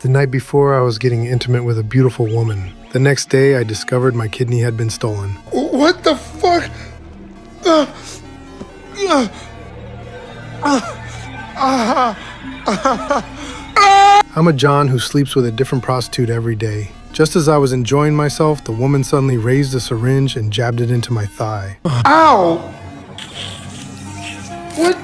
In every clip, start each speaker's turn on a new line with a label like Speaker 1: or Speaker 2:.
Speaker 1: The night before, I was getting intimate with a beautiful woman. The next day, I discovered my kidney had been stolen.
Speaker 2: What the fuck?
Speaker 1: I'm a John who sleeps with a different prostitute every day. Just as I was enjoying myself, the woman suddenly raised a syringe and jabbed it into my thigh.
Speaker 2: Ow! What?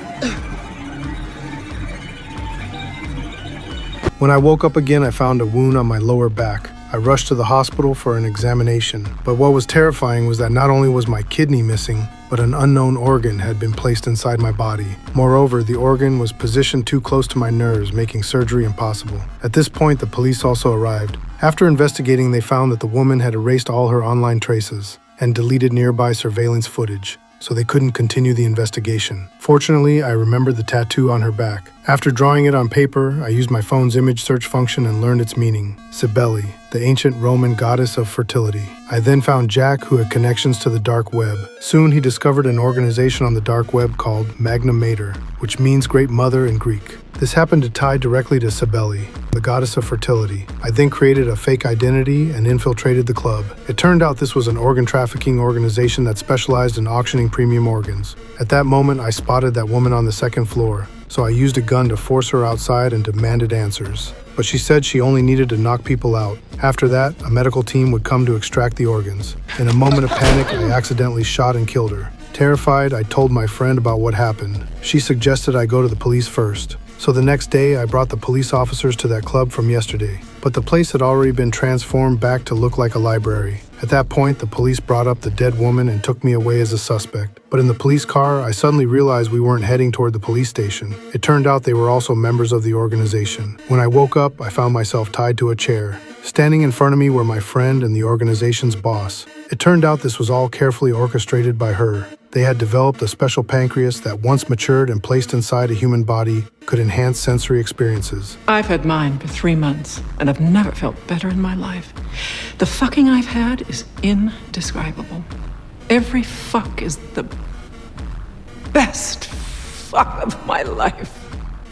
Speaker 1: When I woke up again, I found a wound on my lower back. I rushed to the hospital for an examination, but what was terrifying was that not only was my kidney missing, but an unknown organ had been placed inside my body. Moreover, the organ was positioned too close to my nerves, making surgery impossible. At this point, the police also arrived. After investigating, they found that the woman had erased all her online traces and deleted nearby surveillance footage, so they couldn't continue the investigation. Fortunately, I remembered the tattoo on her back. After drawing it on paper, I used my phone's image search function and learned its meaning: Cybele, the ancient Roman goddess of fertility. I then found Jack, who had connections to the dark web. Soon he discovered an organization on the dark web called Magna Mater, which means Great Mother in Greek. This happened to tie directly to Cybele, the goddess of fertility. I then created a fake identity and infiltrated the club. It turned out this was an organ trafficking organization that specialized in auctioning premium organs. At that moment, I spotted that woman on the second floor, so I used a gun to force her outside and demanded answers. But she said she only needed to knock people out. After that, a medical team would come to extract the organs. In a moment of panic, I accidentally shot and killed her. Terrified, I told my friend about what happened. She suggested I go to the police first. So the next day, I brought the police officers to that club from yesterday. But the place had already been transformed back to look like a library. At that point, the police brought up the dead woman and took me away as a suspect. But in the police car, I suddenly realized we weren't heading toward the police station. It turned out they were also members of the organization. When I woke up, I found myself tied to a chair. Standing in front of me were my friend and the organization's boss. It turned out this was all carefully orchestrated by her. They had developed a special pancreas that, once matured and placed inside a human body, could enhance sensory experiences.
Speaker 3: I've had mine for 3 months, and I've never felt better in my life. The fucking I've had is indescribable. Every fuck is the best fuck of my life.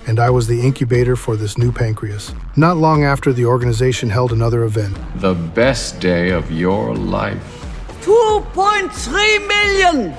Speaker 1: And I was the incubator for this new pancreas. Not long after, the organization held another event.
Speaker 4: The best day of your life.
Speaker 5: 2.3 million